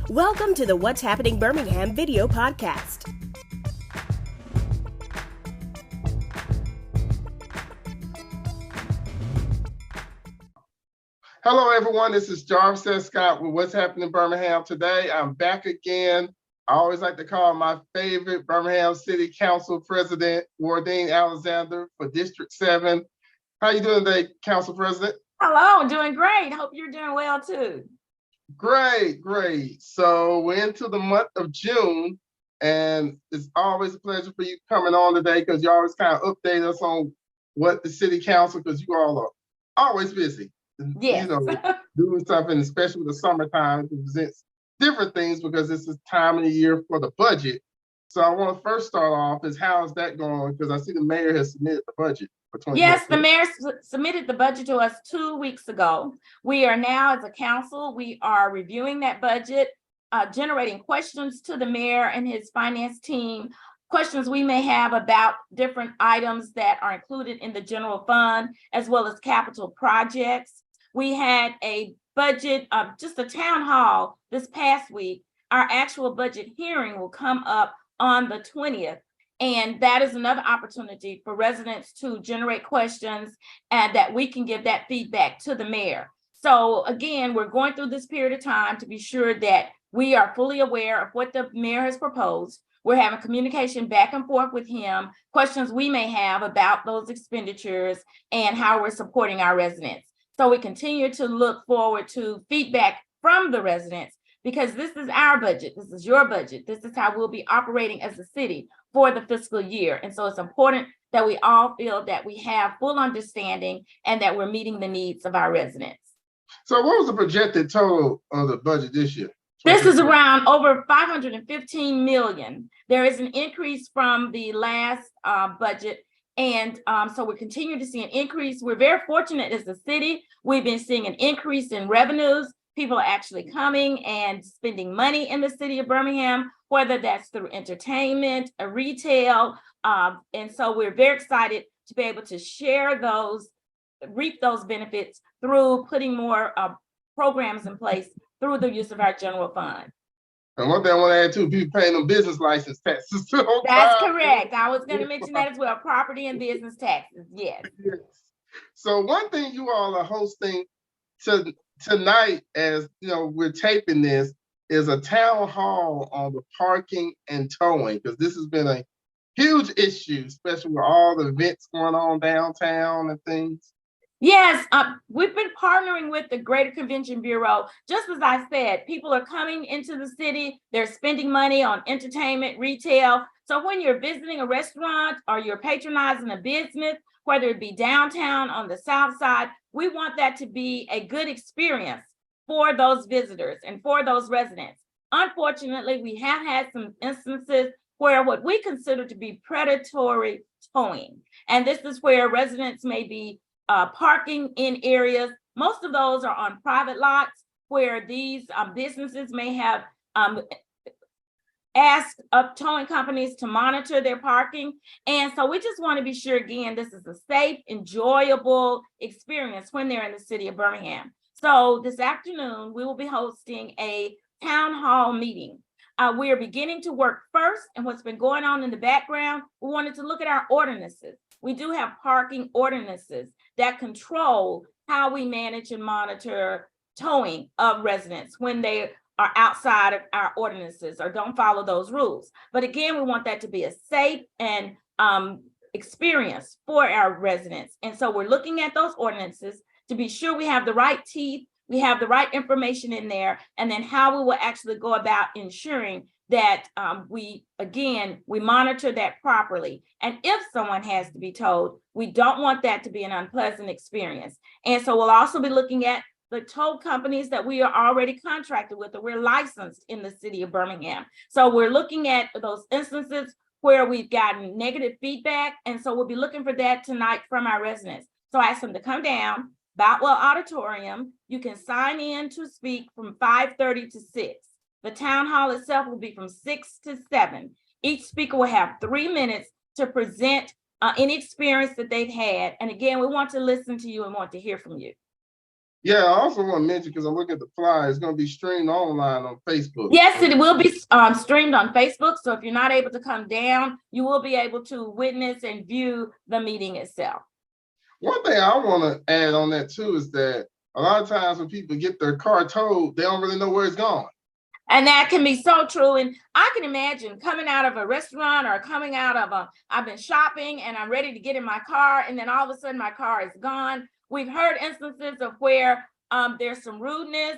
Welcome to the What's Happening Birmingham video podcast. Hello, everyone. This is Jarvis Scott with What's Happening Birmingham. Today, I'm back again. I always like to call my favorite Birmingham City Council President, Wardine Alexander for District 7. How you doing today, Council President? Hello, doing great. Hope you're doing well too. Great. So we're into the month of June, and it's always a pleasure for you coming on today because you always kind of update us on what the City Council, because you all are always busy. Yes. Doing something, especially with the summertime, it presents different things because this is time of the year for the budget. So I want to first start off is how is that going? Because I see the mayor has submitted the budget for 2020. Yes, the mayor submitted the budget to us 2 weeks ago. We are now, as a council, we are reviewing that budget, generating questions to the mayor and his finance team, questions we may have about different items that are included in the general fund, as well as capital projects. We had a budget, just a town hall this past week. Our actual budget hearing will come up on the 20th. And that is another opportunity for residents to generate questions and that we can give that feedback to the mayor. So again, we're going through this period of time to be sure that we are fully aware of what the mayor has proposed. We're having communication back and forth with him, questions we may have about those expenditures and how we're supporting our residents. So we continue to look forward to feedback from the residents because this is our budget. This is your budget. This is how we'll be operating as a city for the fiscal year. And so it's important that we all feel that we have full understanding and that we're meeting the needs of our residents. So what was the projected total of the budget this year? This is around over 515 million. There is an increase from the last budget. And so we continue to see an increase. We're very fortunate as a city. We've been seeing an increase in revenues. People are actually coming and spending money in the city of Birmingham, whether that's through entertainment, retail. And so we're very excited to be able to share those, reap those benefits through putting more programs in place through the use of our general fund. And one thing I want to add too, people paying them business license taxes. That's correct. I was going to mention that as well, property and business taxes, yes. So one thing you all are hosting tonight, as you know, we're taping this, is a town hall on the parking and towing, because this has been a huge issue, especially with all the events going on downtown and things. Yes, we've been partnering with the Greater Convention Bureau. Just as I said, people are coming into the city, they're spending money on entertainment, retail. So when you're visiting a restaurant or you're patronizing a business, whether it be downtown on the south side, we want that to be a good experience for those visitors and for those residents. Unfortunately, we have had some instances where what we consider to be predatory towing. And this is where residents may be parking in areas. Most of those are on private lots where these businesses may have asked towing companies to monitor their parking. And so we just want to be sure, again, this is a safe, enjoyable experience when they're in the city of Birmingham. So this afternoon, we will be hosting a town hall meeting. We are beginning to work first, and what's been going on in the background, we wanted to look at our ordinances. We do have parking ordinances that control how we manage and monitor towing of residents when they are outside of our ordinances or don't follow those rules. But again, we want that to be a safe and experience for our residents. And so we're looking at those ordinances to be sure we have the right teeth, we have the right information in there, and then how we will actually go about ensuring that we monitor that properly. And if someone has to be told, we don't want that to be an unpleasant experience. And so we'll also be looking at the tow companies that we are already contracted with, or we're licensed in the city of Birmingham. So we're looking at those instances where we've gotten negative feedback. And so we'll be looking for that tonight from our residents. So I ask them to come down, Boutwell Auditorium. You can sign in to speak from 5:30 to 6. The town hall itself will be from 6 to 7. Each speaker will have 3 minutes to present any experience that they've had. And again, we want to listen to you and want to hear from you. Yeah, I also want to mention, because I'm looking at the flyer, it's going to be streamed online on Facebook. Yes, it will be streamed on Facebook. So if you're not able to come down, you will be able to witness and view the meeting itself. One thing I want to add on that too is that a lot of times when people get their car towed, they don't really know where it's going. And that can be so true. And I can imagine coming out of a restaurant or coming out of I've been shopping and I'm ready to get in my car, and then all of a sudden my car is gone. We've heard instances of where there's some rudeness.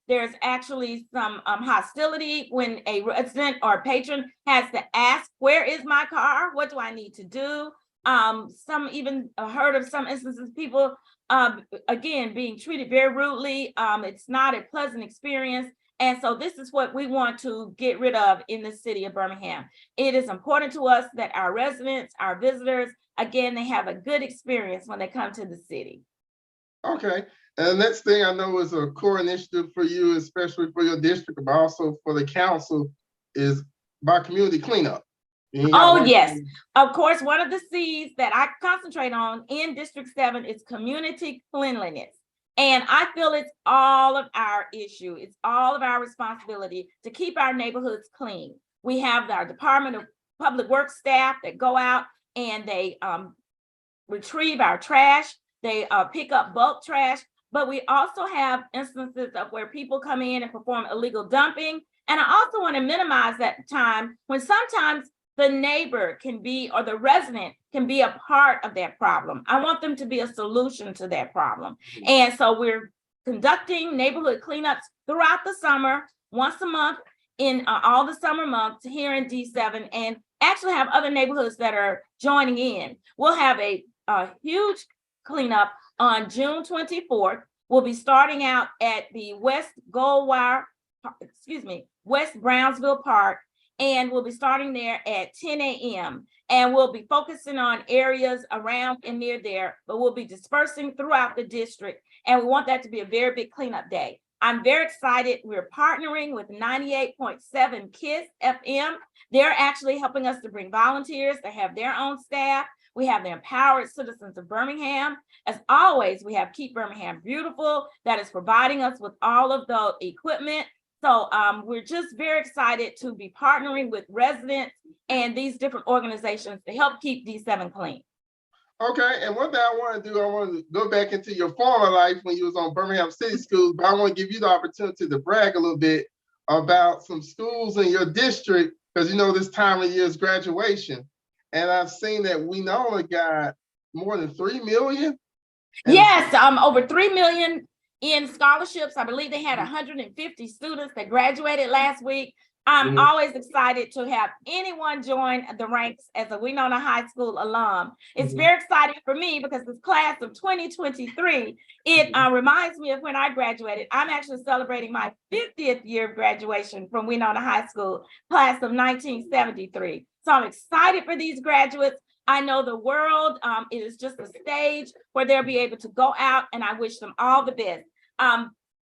There's actually some hostility when a resident or a patron has to ask, where is my car? What do I need to do? Some even heard of some instances, people, again, being treated very rudely. It's not a pleasant experience. And so this is what we want to get rid of in the city of Birmingham. It is important to us that our residents, our visitors, again, they have a good experience when they come to the city. Okay. And the next thing I know is a core initiative for you, especially for your district, but also for the council, is about community cleanup. Oh, yes. Of course, one of the C's that I concentrate on in District 7 is community cleanliness. And I feel it's all of our issue. It's all of our responsibility to keep our neighborhoods clean. We have our Department of Public Works staff that go out and they retrieve our trash. They pick up bulk trash, but we also have instances of where people come in and perform illegal dumping. And I also want to minimize that time when sometimes the neighbor can be, or the resident can be a part of that problem. I want them to be a solution to that problem. And so we're conducting neighborhood cleanups throughout the summer, once a month in all the summer months here in D7, and actually have other neighborhoods that are joining in. We'll have a huge cleanup on June 24th. We'll be starting out at the West Brownsville Park. And we'll be starting there at 10 a.m. And we'll be focusing on areas around and near there, but we'll be dispersing throughout the district. And we want that to be a very big cleanup day. I'm very excited. We're partnering with 98.7 KISS FM. They're actually helping us to bring volunteers. They have their own staff. We have the Empowered Citizens of Birmingham. As always, we have Keep Birmingham Beautiful that is providing us with all of the equipment. So we're just very excited to be partnering with residents and these different organizations to help keep D7 clean. Okay, and one thing I want to do, I want to go back into your former life when you was on Birmingham City Schools, but I want to give you the opportunity to brag a little bit about some schools in your district, because you know this time of year is graduation. And I've seen that we not only got more than 3 million. Yes, over 3 million in scholarships. I believe they had 150 students that graduated last week. I'm always excited to have anyone join the ranks as a Winona High School alum. It's very exciting for me because this class of 2023, it reminds me of when I graduated. I'm actually celebrating my 50th year of graduation from Winona High School, class of 1973. So I'm excited for these graduates. I know the world, it is just a stage where they'll be able to go out, and I wish them all the best.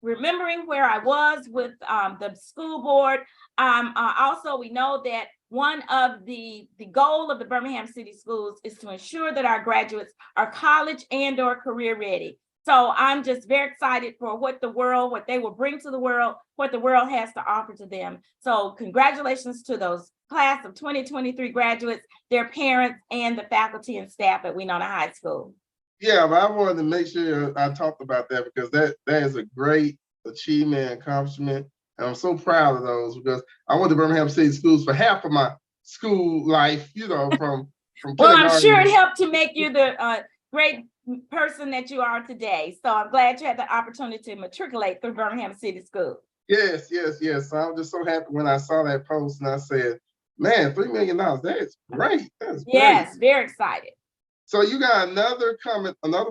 Remembering where I was with the school board, also we know that one of the goal of the Birmingham City Schools is to ensure that our graduates are college and or career ready. So I'm just very excited for what they will bring to the world, what the world has to offer to them. So congratulations to those class of 2023 graduates, their parents, and the faculty and staff at Winona High School. Yeah, but I wanted to make sure I talked about that because that is a great achievement and accomplishment. And I'm so proud of those because I went to Birmingham City Schools for half of my school life, you know, from well, I'm sure it helped to make you the great person that you are today. So I'm glad you had the opportunity to matriculate through Birmingham City Schools. Yes. So I'm just so happy when I saw that post and I said, man, $3 million, that is great. That's great. Yes, very excited. So you got another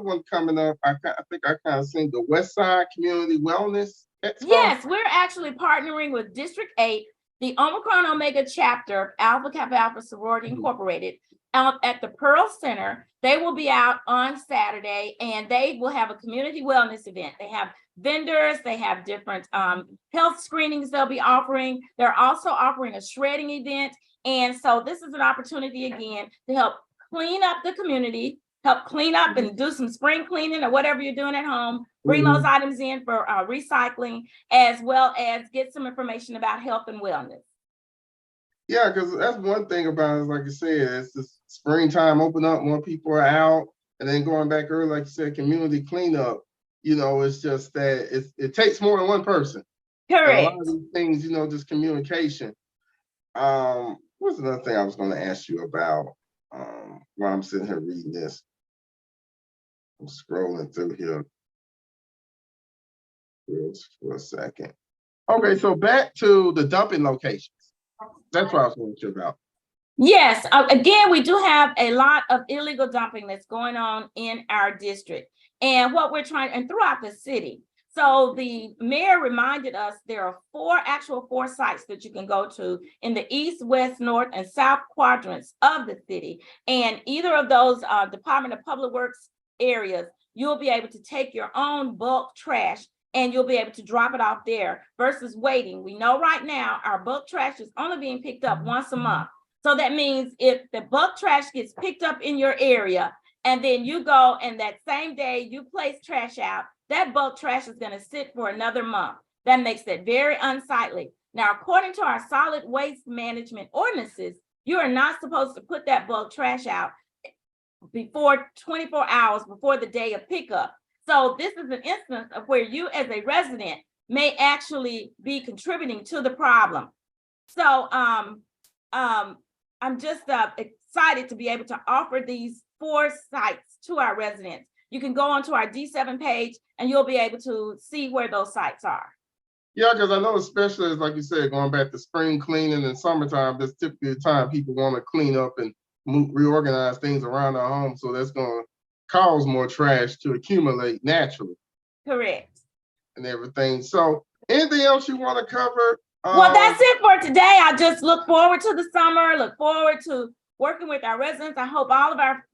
one coming up. I think I kind of seen the West Side Community Wellness Expo. Yes, we're actually partnering with District 8, the Omicron Omega chapter of Alpha Kappa Alpha Sorority Incorporated out at the Pearl Center. They will be out on Saturday and they will have a community wellness event. They have vendors, they have different health screenings they'll be offering. They're also offering a shredding event. And so this is an opportunity again to help clean up the community, help clean up and do some spring cleaning or whatever you're doing at home. Bring those items in for recycling, as well as get some information about health and wellness. Yeah, because that's one thing about it, like you said, it's the springtime open up, more people are out, and then going back early, like you said, community cleanup. It's just that it takes more than one person. Correct. And a lot of these things, just communication. What's another thing I was going to ask you about while I'm sitting here reading this? I'm scrolling through here for a second. Okay, so back to the dumping locations. That's what I was going to talk about. Yes, again, we do have a lot of illegal dumping that's going on in our district, and what we're trying, and throughout the city. So the mayor reminded us there are four sites that you can go to in the east, west, north, and south quadrants of the city. And either of those Department of Public Works areas, you'll be able to take your own bulk trash and you'll be able to drop it off there versus waiting. We know right now our bulk trash is only being picked up once a month. So that means if the bulk trash gets picked up in your area and then you go and that same day you place trash out, that bulk trash is going to sit for another month. That makes it very unsightly. Now, according to our solid waste management ordinances, you are not supposed to put that bulk trash out before 24 hours before the day of pickup. So this is an instance of where you as a resident may actually be contributing to the problem. So I'm just excited to be able to offer these 4 sites to our residents. You can go onto our D7 page and you'll be able to see where those sites are. Yeah, because I know especially, as like you said, going back to spring cleaning and summertime, that's typically the time people want to clean up and reorganize things around their home. So that's going to cause more trash to accumulate naturally. Correct. And everything. So anything else you want to cover? Well, that's it for today. I just look forward to the summer, look forward to working with our residents. I hope all of our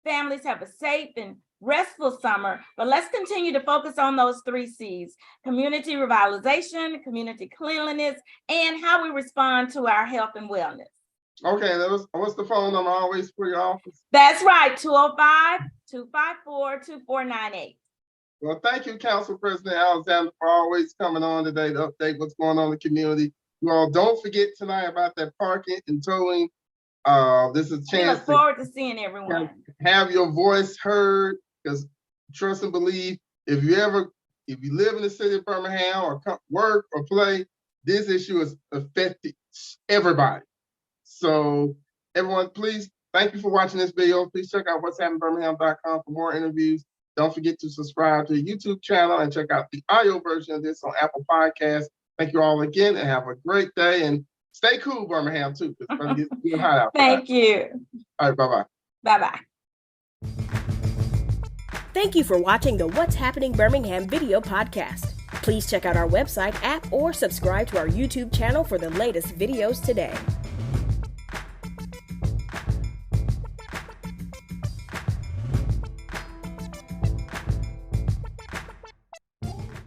families have a safe and restful summer, but let's continue to focus on those 3 C's: community revitalization, community cleanliness, and how we respond to our health and wellness. Okay, what's the phone number always for your office? That's right, 205-254-2498. Well, thank you, Council President Alexander, for always coming on today to update what's going on in the community. You all don't forget tonight about that parking and towing. This is a chance. We look forward to seeing everyone. Have your voice heard, because trust and believe, if you live in the city of Birmingham or work or play, this issue has affected everybody. So everyone, please, thank you for watching this video. Please check out what'shappenbirmingham.com for more interviews. Don't forget to subscribe to the YouTube channel and check out the audio version of this on Apple Podcasts. Thank you all again and have a great day, and stay cool, Birmingham, too. It's going to get hot out. Thank you. All right, bye-bye. Bye-bye. Thank you for watching the What's Happening Birmingham video podcast. Please check out our website, app, or subscribe to our YouTube channel for the latest videos today.